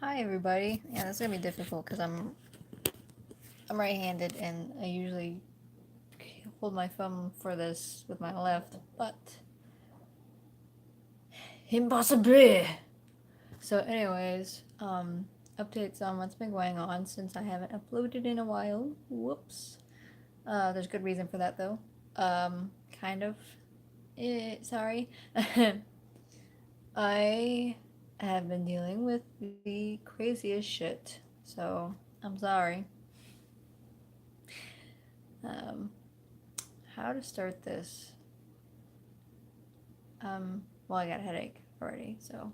Hi everybody. Yeah, that's gonna be difficult because I'm right-handed and I usually hold my thumb for this with my left, but impossible. So, anyways, updates on what's been going on since I haven't uploaded in a while. Whoops. There's good reason for that though. Kind of. Sorry. I have been dealing with the craziest shit, so I'm sorry. Um, how to start this? Well, I got a headache already, so.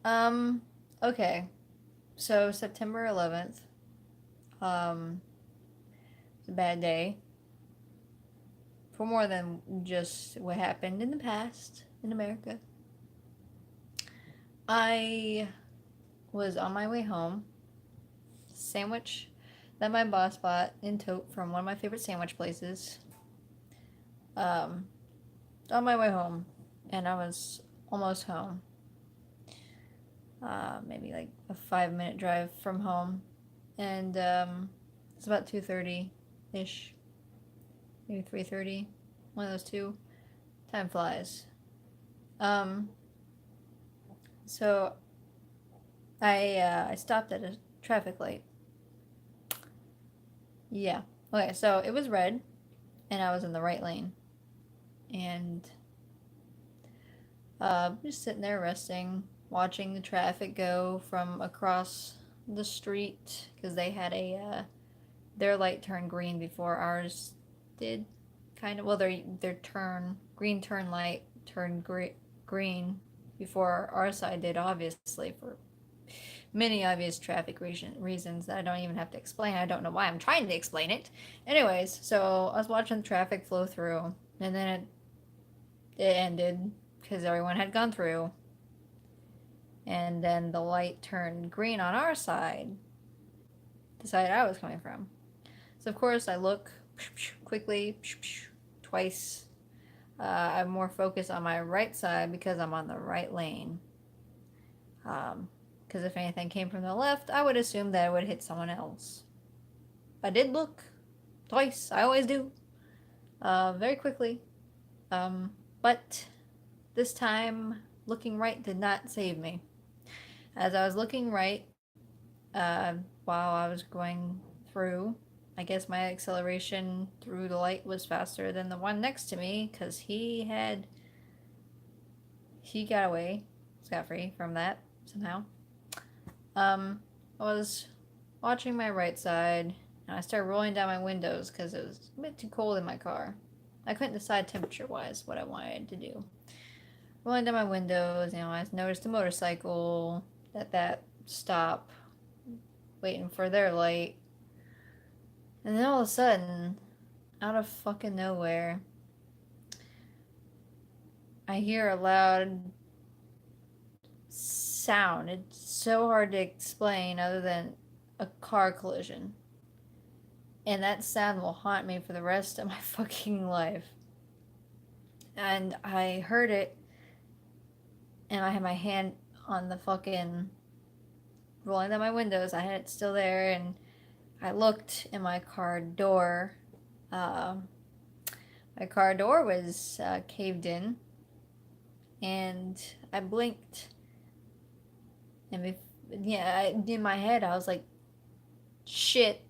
Um, okay. So, September 11th, um, it's a bad day for more than just what happened in the past in America. I was on my way home, sandwich that my boss bought in tote from one of my favorite sandwich places. Um, on my way home, and I was almost home. Maybe like a 5-minute drive from home, and it's about 2:30 ish, maybe 3:30, one of those two. Time flies. Um, so I stopped at a traffic light. Yeah. Okay, so it was red, and I was in the right lane, and just sitting there resting, watching the traffic go from across the street because they had their light turned green before ours did. Kind of, well, their green turn light turned green before our side did, obviously, for many obvious traffic reasons that I don't even have to explain. I don't know why I'm trying to explain it. Anyways, so I was watching the traffic flow through, and then it ended because everyone had gone through, and then the light turned green on our side, the side I was coming from. So of course I look quickly, twice. I'm more focused on my right side because I'm on the right lane. Because if anything came from the left, I would assume that it would hit someone else. I did look twice. I always do. Very quickly. But this time, looking right did not save me. As I was looking right, while I was going through, I guess my acceleration through the light was faster than the one next to me because he got away scot-free from that somehow. I was watching my right side and I started rolling down my windows because it was a bit too cold in my car. I couldn't decide temperature-wise what I wanted to do. Rolling down my windows, I noticed a motorcycle at that stop, waiting for their light. And then all of a sudden, out of fucking nowhere, I hear a loud sound. It's so hard to explain other than a car collision. And that sound will haunt me for the rest of my fucking life. And I heard it, and I had my hand on the fucking rolling down my windows. I had it still there, and I looked in my car door. My car door was caved in, and I blinked. And in my head, I was like, shit,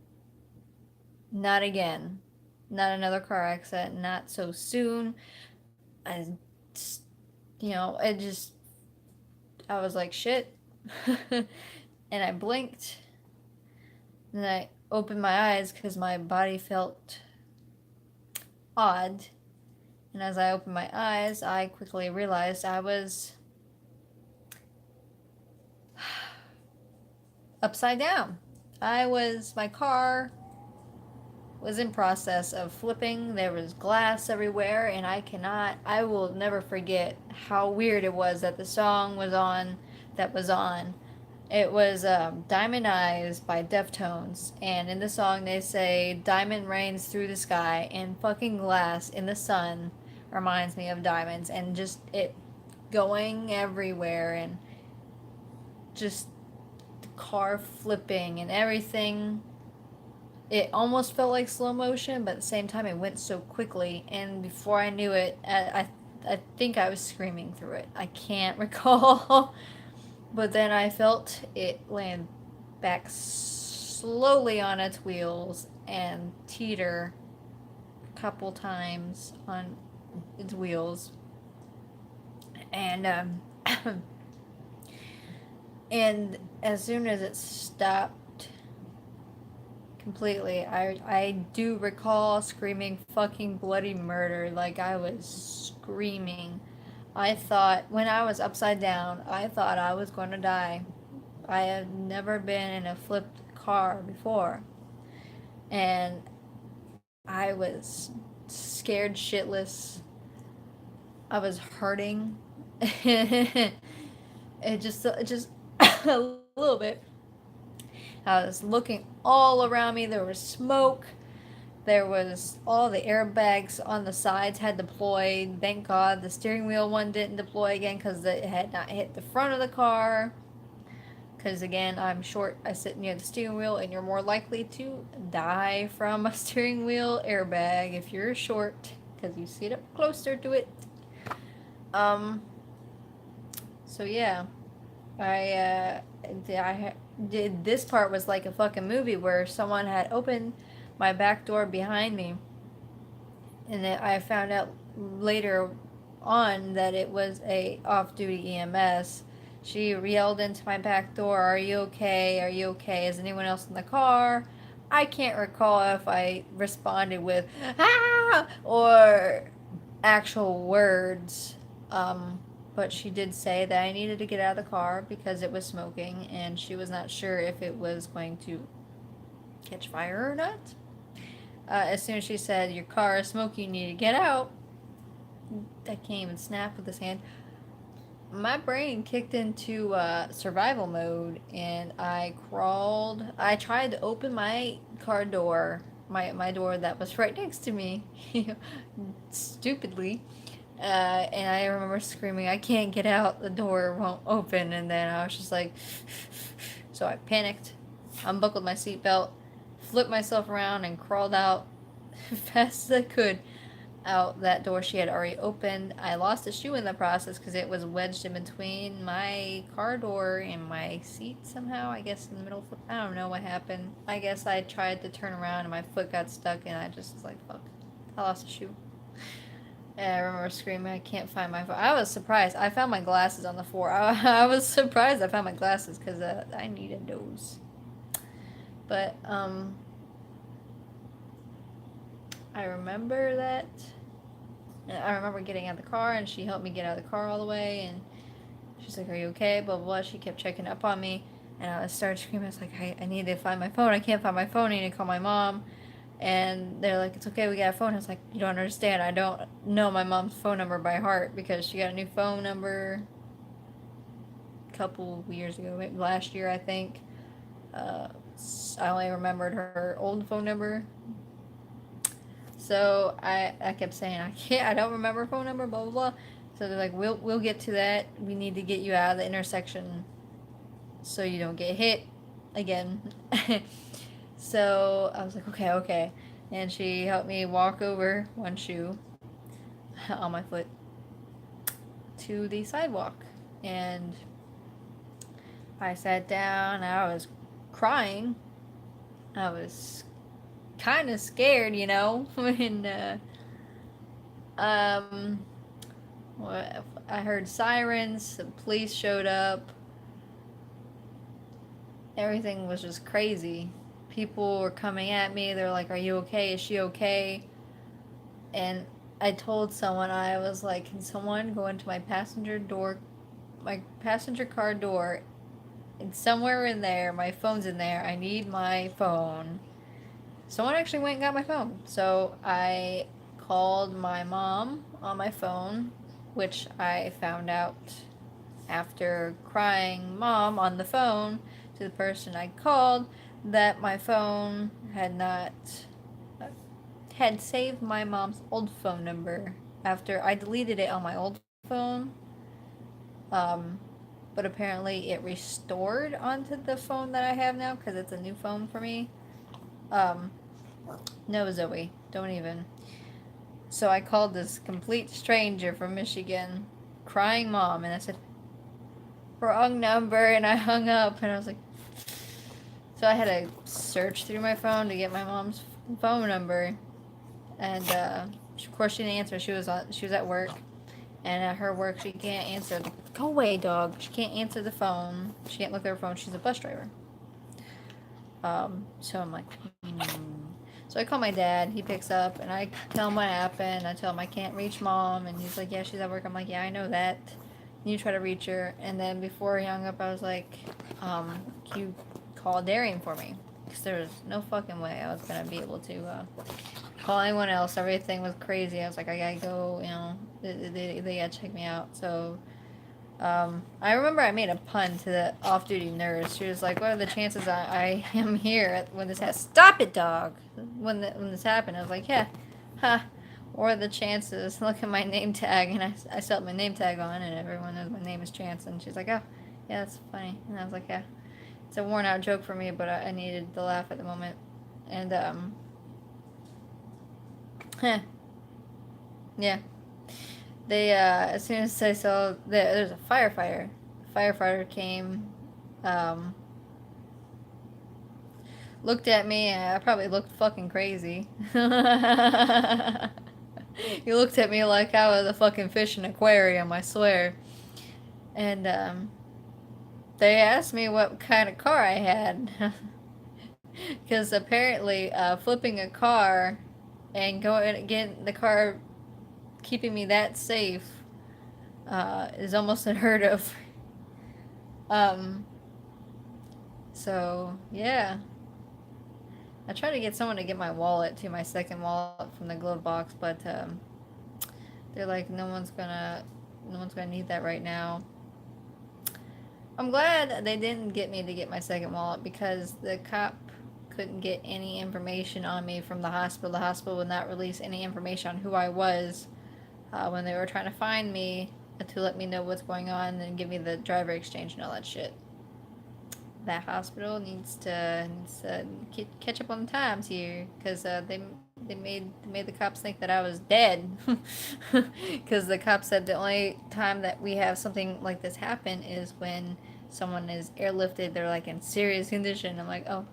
not again. Not another car accident, not so soon. I, it just, I was like, shit. And I blinked. And I opened my eyes because my body felt odd. And as I opened my eyes, I quickly realized I was upside down. My car was in process of flipping. There was glass everywhere, and I will never forget how weird it was that the song was on that was on. It was Diamond Eyes by Deftones, and in the song they say, diamond rains through the sky, and fucking glass in the sun reminds me of diamonds, and just it going everywhere, and just car flipping and everything. It almost felt like slow motion, but at the same time, it went so quickly. And before I knew it, I think I was screaming through it. I can't recall. But then I felt it land back slowly on its wheels and teeter a couple times on its wheels. And, and as soon as it stopped completely, I do recall screaming fucking bloody murder. Like, I was screaming. I thought, when I was upside down, I thought I was going to die. I had never been in a flipped car before. And I was scared shitless. I was hurting. it just a little bit. I was looking all around me. There was smoke. There was all the airbags on the sides had deployed. Thank God the steering wheel one didn't deploy again because it had not hit the front of the car. Because again, I'm short. I sit near the steering wheel, and you're more likely to die from a steering wheel airbag if you're short because you sit up closer to it. Um. So yeah, I did this part was like a fucking movie where someone had opened my back door behind me, and then I found out later on that it was a off-duty EMS. She yelled into my back door, "Are you okay? Are you okay? Is anyone else in the car?" I can't recall if I responded with "ah" or actual words. But she did say that I needed to get out of the car because it was smoking, and she was not sure if it was going to catch fire or not. As soon as she said, "Your car is smoking, you need to get out," I can't even snap with this hand. My brain kicked into survival mode, and I crawled. I tried to open my car door, my door that was right next to me, stupidly. And I remember screaming, "I can't get out, the door won't open." And then I was just like, so I panicked, unbuckled my seatbelt, flipped myself around, and crawled out fast as I could out that door she had already opened. I lost a shoe in the process because it was wedged in between my car door and my seat somehow. I guess in the middle. I don't know what happened. I guess I tried to turn around and my foot got stuck, and I just was like, fuck. I lost a shoe. And I remember screaming, "I can't find my phone." I was surprised. I found my glasses on the floor. I was surprised I found my glasses because I needed those. But, I remember that. I remember getting out of the car, and she helped me get out of the car all the way, and she's like, "Are you okay?" Blah, blah, blah. She kept checking up on me, and I started screaming. I was like, I need to find my phone. I can't find my phone. I need to call my mom. And they're like, "It's okay, we got a phone." I was like, "You don't understand. I don't know my mom's phone number by heart because she got a new phone number a couple years ago, maybe last year, I think. Uh, I only remembered her old phone number. So I kept saying, I don't remember her phone number, blah, blah, blah. So they're like, we'll get to that. We need to get you out of the intersection so you don't get hit again." So I was like, okay, okay. And she helped me walk over one shoe on my foot to the sidewalk. And I sat down. I was crying. I was kind of scared, when um, I heard sirens. The police showed up. Everything was just crazy. People were coming at me. They're like, "Are you okay? Is she okay?" And I told someone, I was like, "Can someone go into my passenger car door, and somewhere in there, my phone's in there. I need my phone." Someone actually went and got my phone. So I called my mom on my phone, which I found out after crying "mom" on the phone to the person I called that my phone had saved my mom's old phone number after I deleted it on my old phone. Um, but apparently it restored onto the phone that I have now because it's a new phone for me. Um, no, Zoe, don't even. So I called this complete stranger from Michigan, crying mom, and I said, wrong number, and I hung up, and I was like, so I had to search through my phone to get my mom's phone number, and of course she didn't answer. She was at work, and at her work she can't answer. Go away, dog. She can't answer the phone. She can't look at her phone. She's a bus driver. So I'm like, So I call my dad. He picks up, and I tell him what happened. I tell him I can't reach mom, and he's like, yeah, she's at work. I'm like, yeah, I know that. You try to reach her, and then before he hung up, I was like, can you call Darian for me? Because there was no fucking way I was gonna be able to call anyone else. Everything was crazy. I was like, I gotta go. They gotta check me out. So I remember I made a pun to the off-duty nurse. She was like, "What are the chances I am here when this has stop it, dog? When this happened?" I was like, "Yeah, huh? What are the chances? Look at my name tag." And I still have my name tag on, and everyone knows my name is Chance. And she's like, "Oh, yeah, that's funny." And I was like, "Yeah, it's a worn-out joke for me, but I needed the laugh at the moment." And huh, yeah. They as soon as I saw there's a firefighter. Firefighter came, um, looked at me, and I probably looked fucking crazy. He looked at me like I was a fucking fish in an aquarium, I swear. And they asked me what kind of car I had. Because apparently, flipping a car and going getting the car, keeping me that safe, is almost unheard of. Um, so yeah. I tried to get someone to get my wallet too, my second wallet from the glove box, but they're like, no one's gonna need that right now. I'm glad they didn't get me to get my second wallet because the cop couldn't get any information on me from the hospital. The hospital would not release any information on who I was when they were trying to find me to let me know what's going on and give me the driver exchange and all that shit. That hospital needs to catch up on the times here because they made the cops think that I was dead because the cops said the only time that we have something like this happen is when someone is airlifted, they're like in serious condition. I'm like, oh,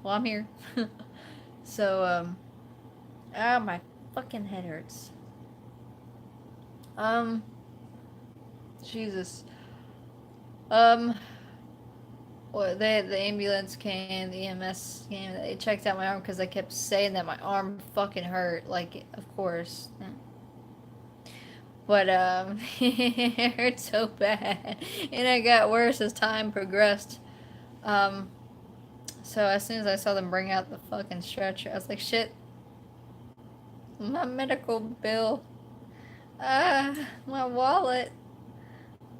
well, I'm here. So my fucking head hurts. um Jesus. um Well, the ambulance came, the EMS came, they checked out my arm because I kept saying that my arm fucking hurt. Like, of course. But, it hurt so bad. And it got worse as time progressed. Um, so as soon as I saw them bring out the fucking stretcher, I was like, shit, my medical bill. My wallet.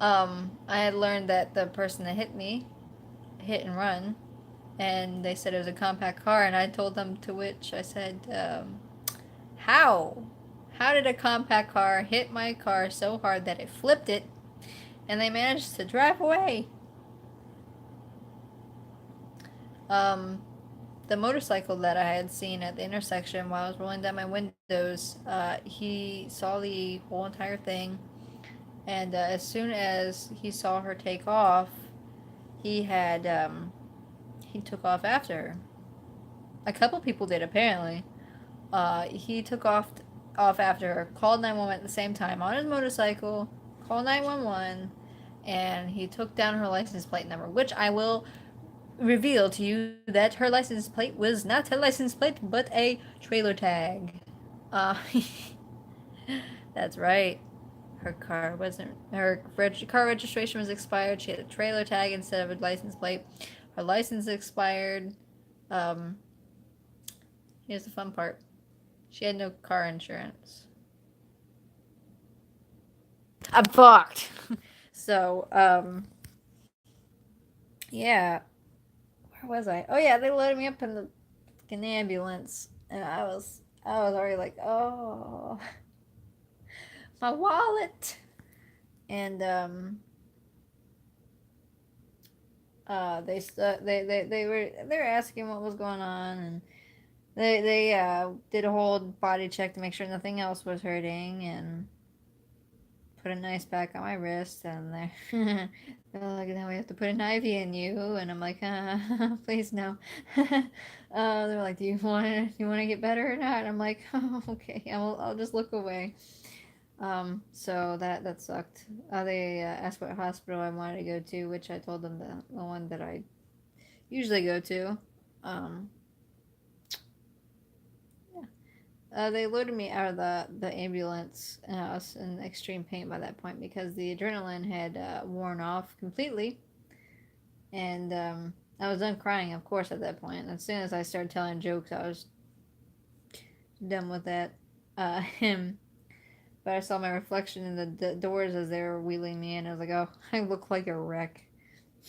I had learned that the person that hit me, hit and run, and they said it was a compact car, and I told them, to which I said, how? How did a compact car hit my car so hard that it flipped it, and they managed to drive away? Um, the motorcycle that I had seen at the intersection while I was rolling down my windows, he saw the whole entire thing, and as soon as he saw her take off, he had, he took off after her. A couple people did, apparently. He took off after her, called 911 at the same time on his motorcycle, called 911, and he took down her license plate number, which I will reveal to you that her license plate was not a license plate, but a trailer tag. Uh, that's right. Her car wasn't. Car registration was expired. She had a trailer tag instead of a license plate. Her license expired. Um, Here's the fun part. She had no car insurance. I'm fucked. So, yeah. Where was I? Oh yeah, they loaded me up in the fucking ambulance, and I was already like, oh, my wallet. And They were asking what was going on, and they did a whole body check to make sure nothing else was hurting, and put a nice pack on my wrist, and they're like, now we have to put an IV in you, and I'm like, please no. They're like, do you want to get better or not? And I'm like, oh, okay, I'll just look away. So that sucked. They asked what hospital I wanted to go to, which I told them the one that I usually go to. Um, yeah. They loaded me out of the ambulance, and I was in extreme pain by that point because the adrenaline had worn off completely, and I was done crying, of course, at that point. As soon as I started telling jokes, I was done with that. Him. But I saw my reflection in the doors as they were wheeling me in. I was like, oh, I look like a wreck.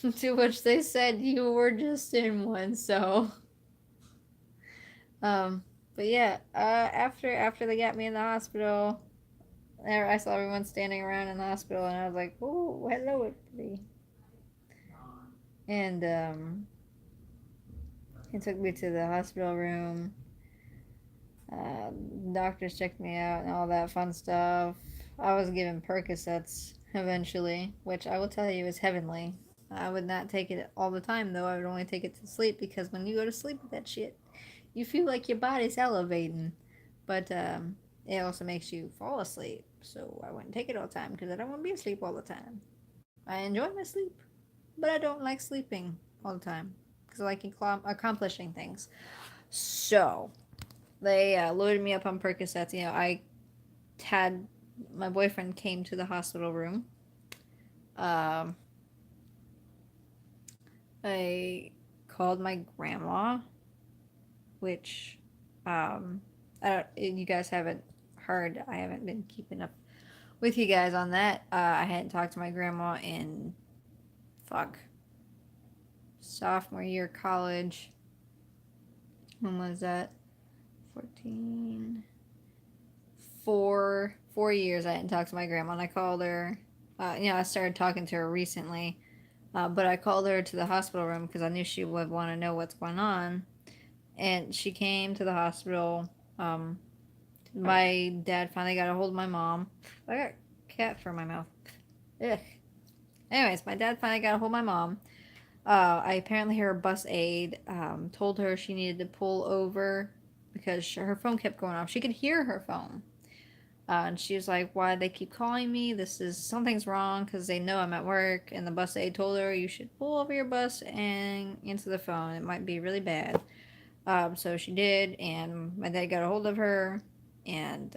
To which they said, you were just in one, so. Um, but yeah, after they got me in the hospital, I saw everyone standing around in the hospital, and I was like, oh, hello, everybody. And he took me to the hospital room. Doctors checked me out and all that fun stuff. I was given Percocets eventually, which I will tell you is heavenly. I would not take it all the time though. I would only take it to sleep because when you go to sleep with that shit, you feel like your body's elevating. But it also makes you fall asleep. So I wouldn't take it all the time because I don't want to be asleep all the time. I enjoy my sleep, but I don't like sleeping all the time because I like accomplishing things. So they loaded me up on Percocets. I had my boyfriend came to the hospital room. Um, I called my grandma, which I don't. You guys haven't heard. I haven't been keeping up with you guys on that. I hadn't talked to my grandma in fuck sophomore year of college. When was that? 14. 4 years I hadn't talked to my grandma, and I called her. I started talking to her recently, but I called her to the hospital room because I knew she would want to know what's going on. And she came to the hospital. Um, my dad finally got a hold of my mom. I got cat fur in my mouth. Ugh. Anyways, my dad finally got a hold of my mom. I apparently her bus aide told her she needed to pull over because her phone kept going off. She could hear her phone. And she was like, why they keep calling me? Something's wrong because they know I'm at work. And the bus aide told her, you should pull over your bus and answer the phone. It might be really bad. So she did, and my dad got a hold of her. And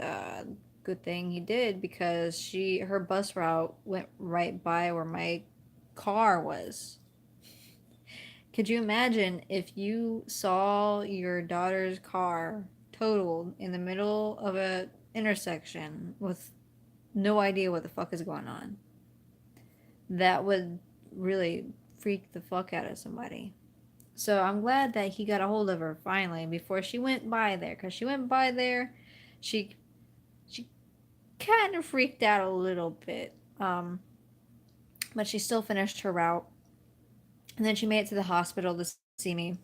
good thing he did because her bus route went right by where my car was. Could you imagine if you saw your daughter's car totaled in the middle of a intersection with no idea what the fuck is going on? That would really freak the fuck out of somebody. So I'm glad that he got a hold of her finally before she went by there, because she went by there, she she kind of freaked out a little bit, but she still finished her route, and then she made it to the hospital to see me.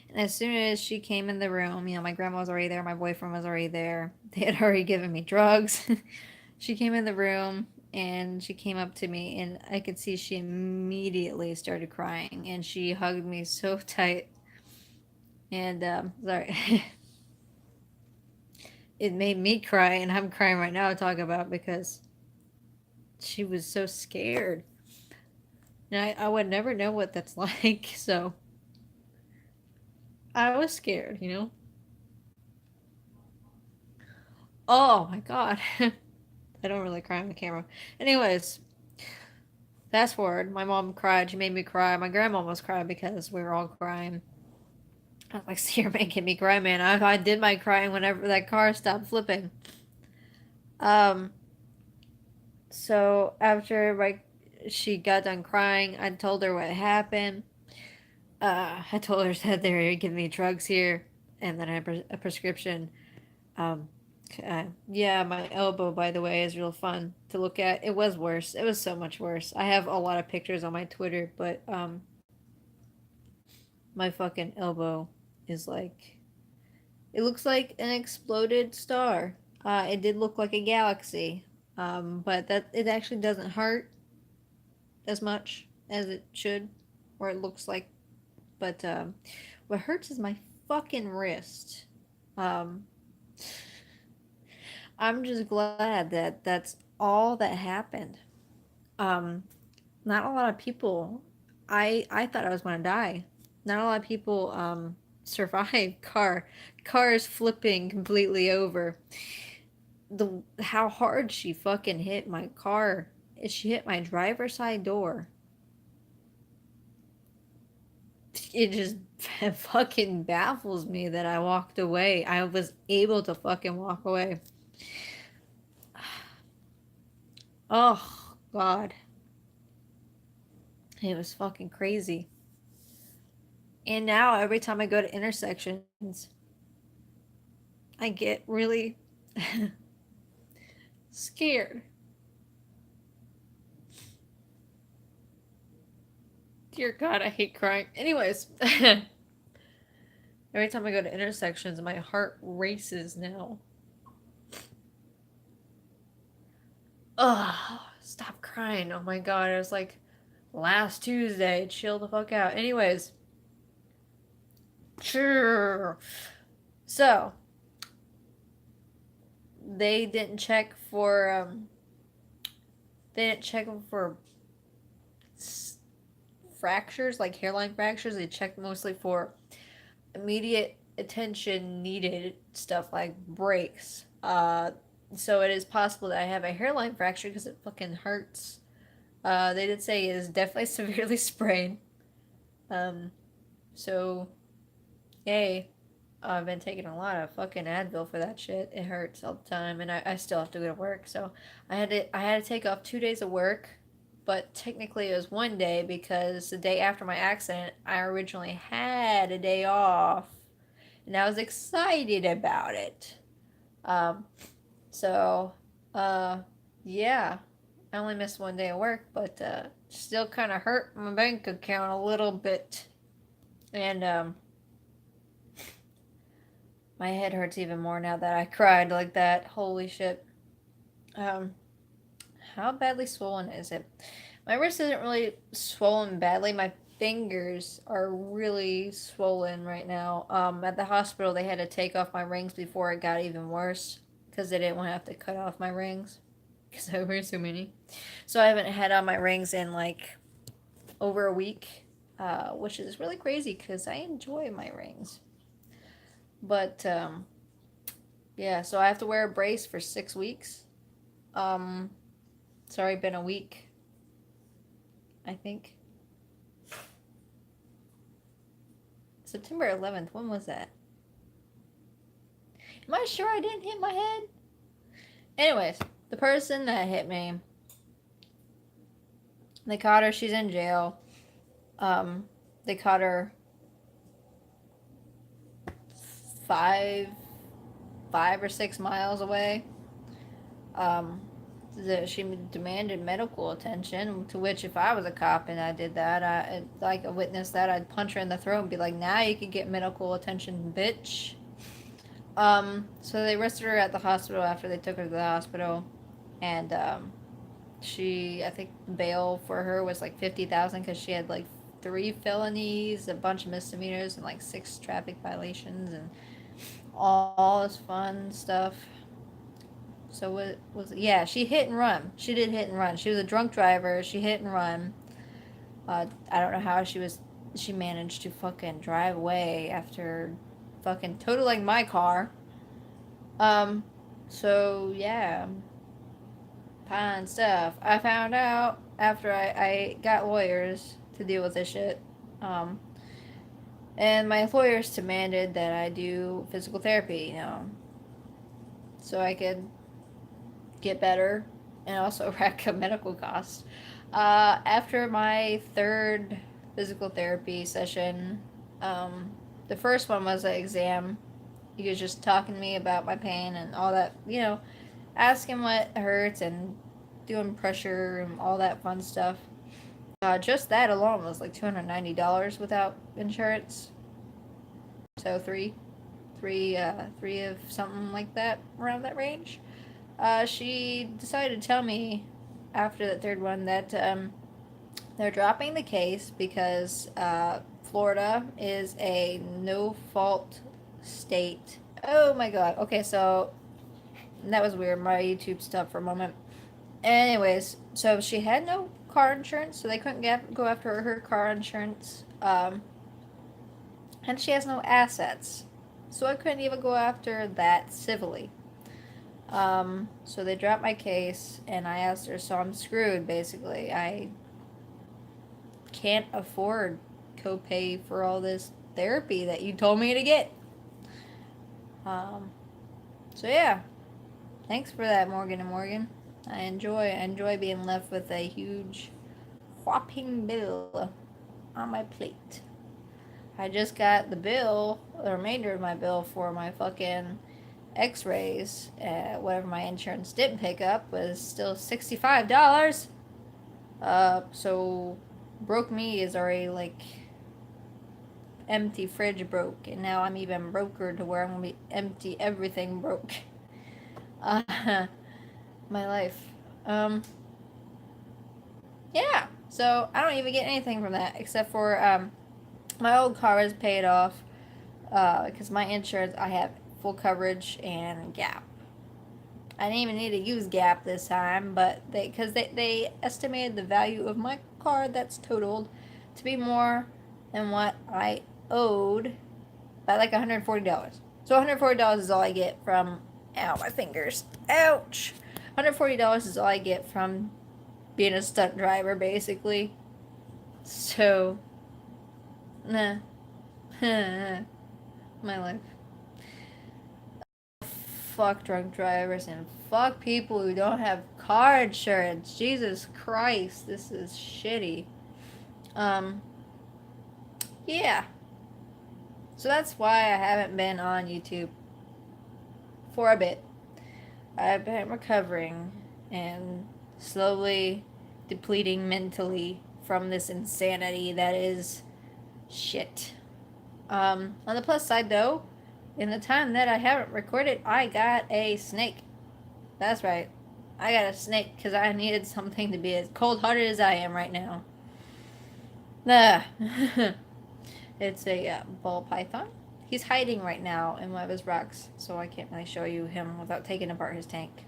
And as soon as she came in the room, my grandma was already there, my boyfriend was already there. They had already given me drugs. She came in the room and she came up to me, and I could see she immediately started crying, and she hugged me so tight. And sorry, it made me cry, and I'm crying right now to talk about because she was so scared. And I would never know what that's like, so I was scared. Oh my god. I don't really cry on the camera. Anyways, fast forward. My mom cried. She made me cry. My grandma almost cried because we were all crying. I was like, see, you're making me cry, man. I did my crying whenever that car stopped flipping. Um, so after she got done crying, I told her what happened. I told her that they were giving me drugs here, and then I had a prescription. Um, yeah, my elbow, by the way, is real fun to look at. It was worse. It was so much worse. I have a lot of pictures on my Twitter, but My fucking elbow is like, it looks like an exploded star. It did look like a galaxy, but that it actually doesn't hurt as much as it should, or it looks like. But what hurts is my fucking wrist. Um, I'm just glad that that's all that happened. Um, Not a lot of people. I thought I was gonna die. Not a lot of people survive cars flipping completely over. The how hard she fucking hit my car. She hit my driver's side door. It just fucking baffles me that I walked away. I was able to fucking walk away. Oh God, it was fucking crazy. And now every time I go to intersections, I get really scared. Dear God, I hate crying. Anyways, every time I go to intersections, my heart races now. Ugh, stop crying. Oh my God, it was like last Tuesday. Chill the fuck out. Anyways, sure. So, they didn't check for, they didn't check for fractures, like hairline fractures. They checked mostly for immediate attention needed stuff like breaks. So it is possible that I have a hairline fracture because it fucking hurts. They did say it is definitely severely sprained. Um, so yay. I've been taking a lot of fucking Advil for that shit. It hurts all the time, and I still have to go to work. So I had to take off 2 days of work, but technically it was one day because the day after my accident, I originally had a day off, and I was excited about it. Um, so, uh, yeah, I only missed one day of work, but still kind of hurt my bank account a little bit, and my head hurts even more now that I cried like that. Holy shit. Um, how badly swollen is it? My wrist isn't really swollen badly. My fingers are really swollen right now. At the hospital, they had to take off my rings before it got even worse because they didn't want to have to cut off my rings because I wear so many. So I haven't had on my rings in like over a week, which is really crazy because I enjoy my rings. But yeah, so I have to wear a brace for 6 weeks. Um, it's already been a week, I think. September 11th, when was that? Am I sure I didn't hit my head? Anyways, the person that hit me, they caught her, she's in jail. Um, they caught her five, 5 or 6 miles away. Um, she demanded medical attention. To which, if I was a cop and I did that, like a witness that, I'd punch her in the throat and be like, "Now you can get medical attention, bitch." So they arrested her at the hospital after they took her to the hospital, and I think bail for her was like 50,000 because she had like 3 felonies, a bunch of misdemeanors, and like 6 traffic violations, and all this fun stuff. So what was it? Yeah, she hit and run. She did hit and run. She was a drunk driver. She hit and run. I don't know how she managed to fucking drive away after fucking totaling my car. Um, so yeah, fine stuff. I found out after I got lawyers to deal with this shit. Um, and my lawyers demanded that I do physical therapy, so I could get better and also rack up medical costs. After my third physical therapy session, the first one was an exam. He was just talking to me about my pain and all that, asking what hurts and doing pressure and all that fun stuff. Just that alone was like $290 without insurance. So three of something like that, around that range. She decided to tell me after the third one that they're dropping the case because Florida is a no-fault state. Oh my god. Okay, so that was weird. My YouTube stopped for a moment. Anyways, so she had no car insurance, so they couldn't go after her car insurance. And she has no assets, so I couldn't even go after that civilly. So they dropped my case, and I asked her, so I'm screwed, basically. I can't afford copay for all this therapy that you told me to get. So yeah, thanks for that, Morgan and Morgan. I enjoy being left with a huge whopping bill on my plate. I just got the bill, the remainder of my bill for my fucking x-rays. Whatever my insurance didn't pick up was still $65. So broke me is already like empty fridge broke, and now I'm even broker to where I'm gonna be empty everything broke. My life. Yeah, so I don't even get anything from that except for my old car is paid off because my insurance, I have full coverage and gap. I didn't even need to use gap this time, but they estimated the value of my car that's totaled to be more than what I owed by like $140. So $140 is all I get from, ow, my fingers, ouch. $140 is all I get from being a stunt driver, basically. So, nah. My life. Fuck drunk drivers and fuck people who don't have car insurance. Jesus Christ, this is shitty. Yeah. So that's why I haven't been on YouTube for a bit. I've been recovering and slowly depleting mentally from this insanity that is shit. On the plus side, though, in the time that I haven't recorded, I got a snake. That's right. I got a snake because I needed something to be as cold-hearted as I am right now. It's a ball python. He's hiding right now in one of his rocks, so I can't really show you him without taking apart his tank.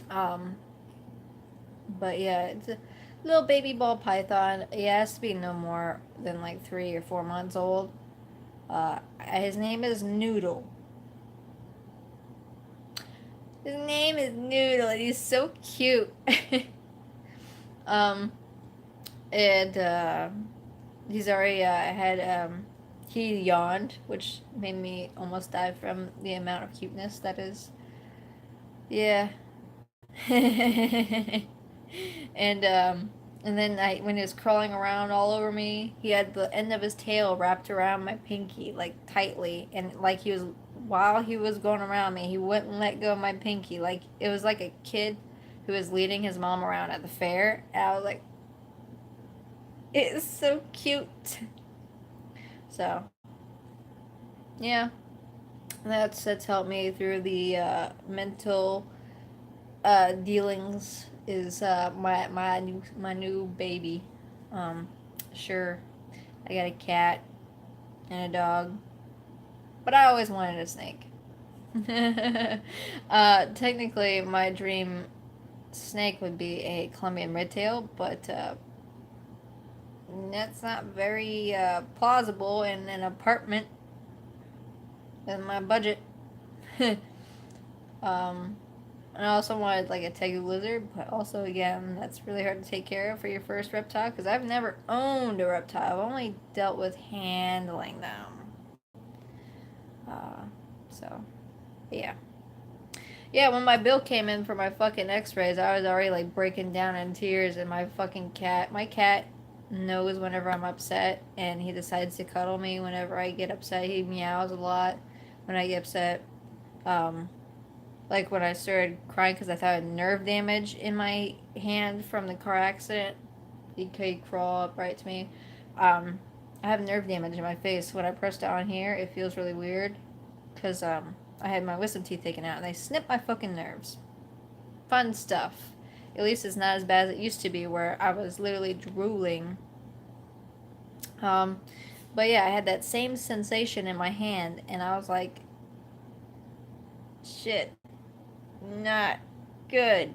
But yeah, it's a little baby ball python. He has to be no more than like 3 or 4 months old. His name is Noodle. His name is Noodle, and he's so cute. And he's already he yawned, which made me almost die from the amount of cuteness that is. Yeah. And then when he was crawling around all over me, he had the end of his tail wrapped around my pinky, like tightly, and like while he was going around me, he wouldn't let go of my pinky, like it was like a kid who was leading his mom around at the fair, and I was like, it's so cute. So, yeah, that's helped me through the mental dealings. Is my new baby. Sure, I got a cat and a dog, but I always wanted a snake. Technically, my dream snake would be a Colombian redtail, but that's not very plausible in an apartment in my budget. And I also wanted like a tegu lizard, but also again, that's really hard to take care of for your first reptile because I've never owned a reptile. I've only dealt with handling them. So, yeah. Yeah, when my bill came in for my fucking x-rays, I was already like breaking down in tears, and my cat knows whenever I'm upset, and he decides to cuddle me whenever I get upset. He meows a lot when I get upset. like when I started crying because I thought I had nerve damage in my hand from the car accident. He could crawl up right to me. I have nerve damage in my face. When I press down here, it feels really weird because I had my wisdom teeth taken out and they snipped my fucking nerves. Fun stuff. At least it's not as bad as it used to be, where I was literally drooling. But yeah, I had that same sensation in my hand, and I was like, shit, not good.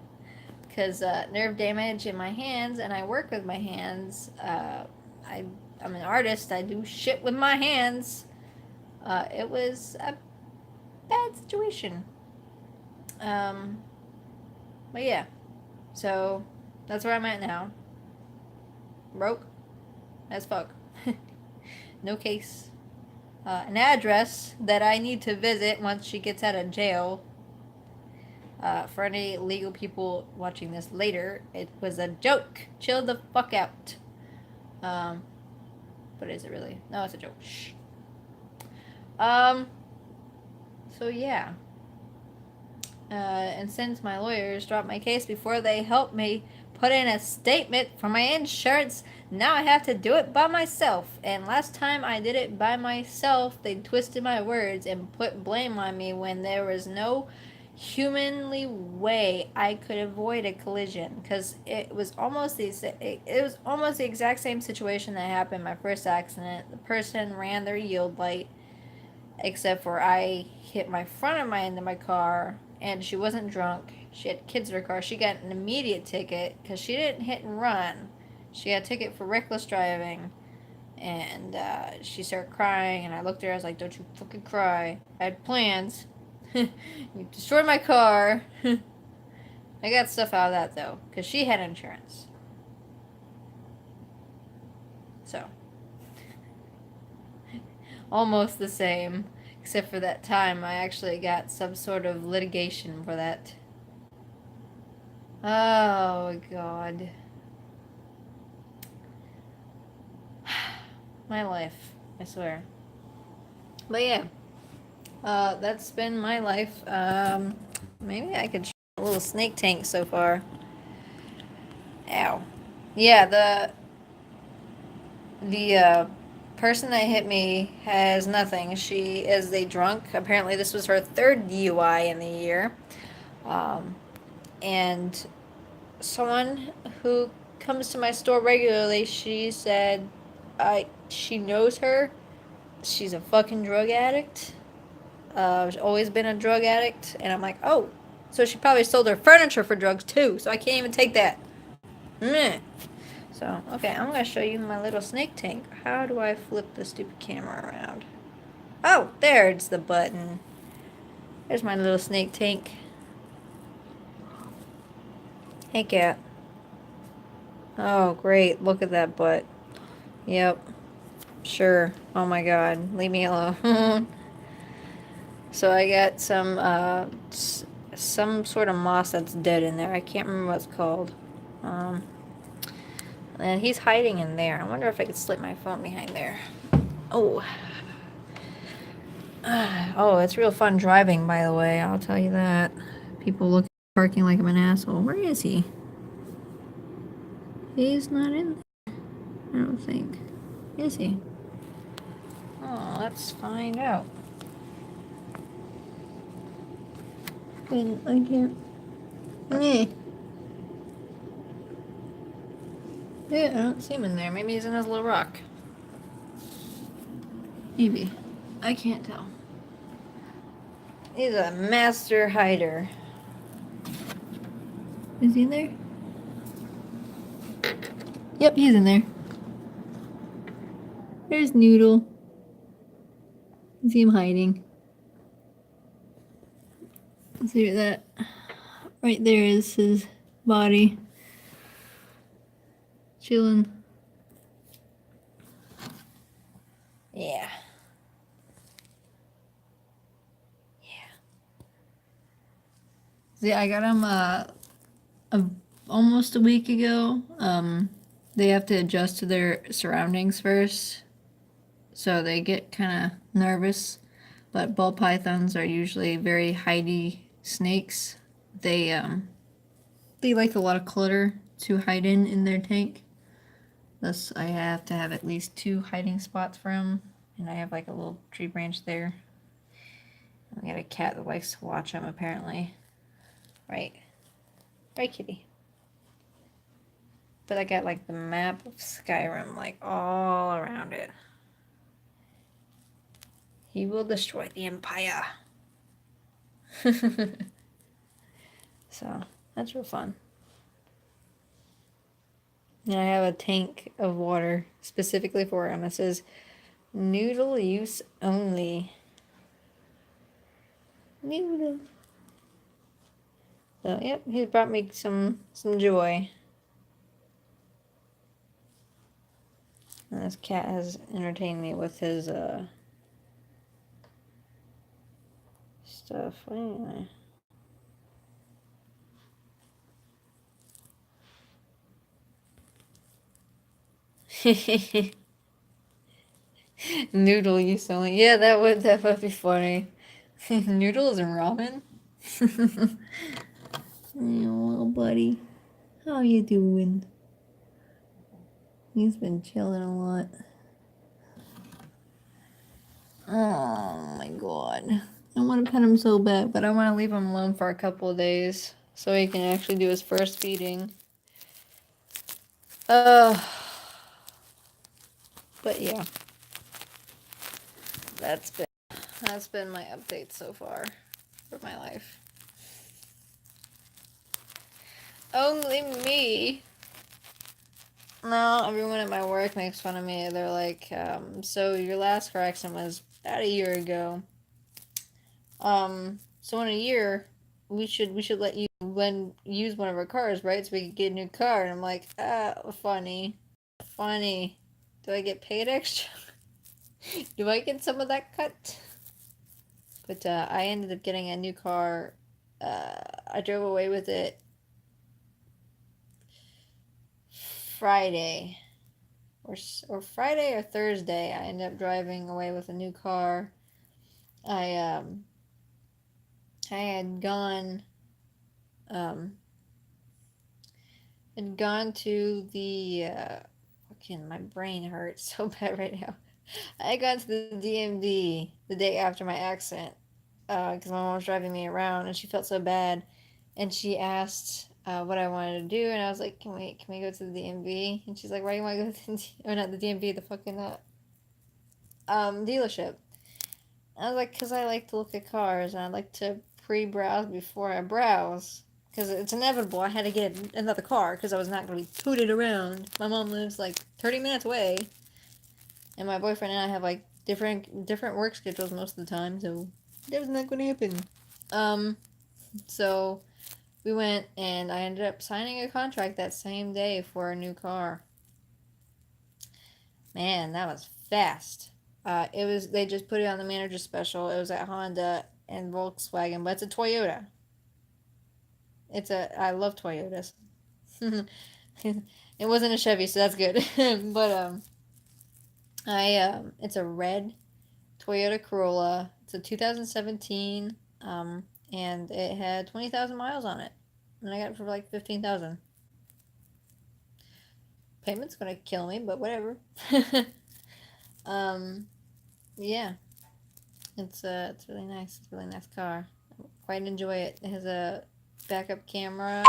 Because nerve damage in my hands, and I work with my hands. I'm an artist, I do shit with my hands. It was a bad situation. Um, but yeah, so that's where I'm at now. Broke as fuck. No case. An address that I need to visit once she gets out of jail. For any legal people watching this later, it was a joke. Chill the fuck out. But is it really? No, it's a joke. Shh. Um. So yeah. And since my lawyers dropped my case before they helped me put in a statement for my insurance, now I have to do it by myself. And last time I did it by myself, they twisted my words and put blame on me when there was no humanly way I could avoid a collision, because it was almost the exact same situation that happened in my first accident. The person ran their yield light, except for I hit my front of my end of my car, and she wasn't drunk. She had kids in her car. She got an immediate ticket because she didn't hit and run. She got a ticket for reckless driving, and she started crying, and I looked at her. I was like, "Don't you fucking cry. I had plans. You destroyed my car." I got stuff out of that though, because she had insurance. So almost the same, except for that time I actually got some sort of litigation for that. Oh, God. My life, I swear. But yeah, that's been my life. Maybe I could show a little snake tank so far. Ow. Yeah, the person that hit me has nothing. She is a drunk. Apparently, this was her third DUI in the year. Um, and someone who comes to my store regularly, she said she knows her. She's a fucking drug addict. She's always been a drug addict. And I'm like, oh, so she probably sold her furniture for drugs too. So I can't even take that. Meh. So, okay, I'm going to show you my little snake tank. How do I flip the stupid camera around? Oh, there's the button. There's my little snake tank. Hey, cat. Oh, great. Look at that butt. Yep. Sure. Oh my god. Leave me alone. So I got some sort of moss that's dead in there. I can't remember what it's called. And he's hiding in there. I wonder if I could slip my phone behind there. Oh. Oh, it's real fun driving, by the way. I'll tell you that. People look parking like I'm an asshole. Where is he? He's not in there. I don't think. Is he? Oh, let's find out. I can't. Yeah. Yeah, I don't see him in there. Maybe he's in his little rock. Maybe. I can't tell. He's a master hider. Is he in there? Yep, he's in there. There's Noodle. I see him hiding. See that? Right there is his body. Chilling. Yeah. See, I got him almost a week ago. They have to adjust to their surroundings first, so they get kind of nervous. But ball pythons are usually very hidey snakes, they like a lot of clutter to hide in their tank. Thus, I have to have at least 2 hiding spots for them, and I have like a little tree branch there. We got a cat that likes to watch them, apparently. Right. Right, kitty. But I got like the map of Skyrim, like all around it. He will destroy the Empire. So, that's real fun. And I have a tank of water specifically for him. It says, noodle use only. Noodle. So, yep, he's brought me some joy. And this cat has entertained me with his, stuff. Anyway. Noodle use only. Yeah, that would be funny. Noodles and ramen? Yeah, little buddy. How you doing? He's been chilling a lot. Oh my god. I want to pet him so bad, but I want to leave him alone for a couple of days so he can actually do his first feeding. But yeah. That's been my update so far for my life. Only me. No, everyone at my work makes fun of me. They're like, so your last car accident was about a year ago. So in a year, we should let you use one of our cars, right? So we could get a new car. And I'm like, funny. Do I get paid extra? Do I get some of that cut? But I ended up getting a new car. I drove away with it Friday. Or Friday or Thursday, I ended up driving away with a new car. I had gone to the fucking, my brain hurts so bad right now. I had gone to the DMV the day after my accident because my mom was driving me around and she felt so bad, and she asked what I wanted to do, and I was like, can we go to the DMV? And she's like, why do you want to go to the, or not the DMV, the fucking dealership? I was like, because I like to look at cars and I like to pre-browse before I browse. Because it's inevitable I had to get another car because I was not going to be tooted around. My mom lives like 30 minutes away. And my boyfriend and I have like different work schedules most of the time, so that was not going to happen. So we went and I ended up signing a contract that same day for a new car. Man, that was fast. They just put it on the manager special. It was at Honda and Volkswagen, but it's a Toyota. I love Toyotas. It wasn't a Chevy, so that's good. But it's a red Toyota Corolla. It's a 2017, and it had 20,000 miles on it, and I got it for like 15,000. Payment's gonna kill me, but whatever. Yeah, it's really nice. It's a really nice car. I quite enjoy it. It has a backup camera.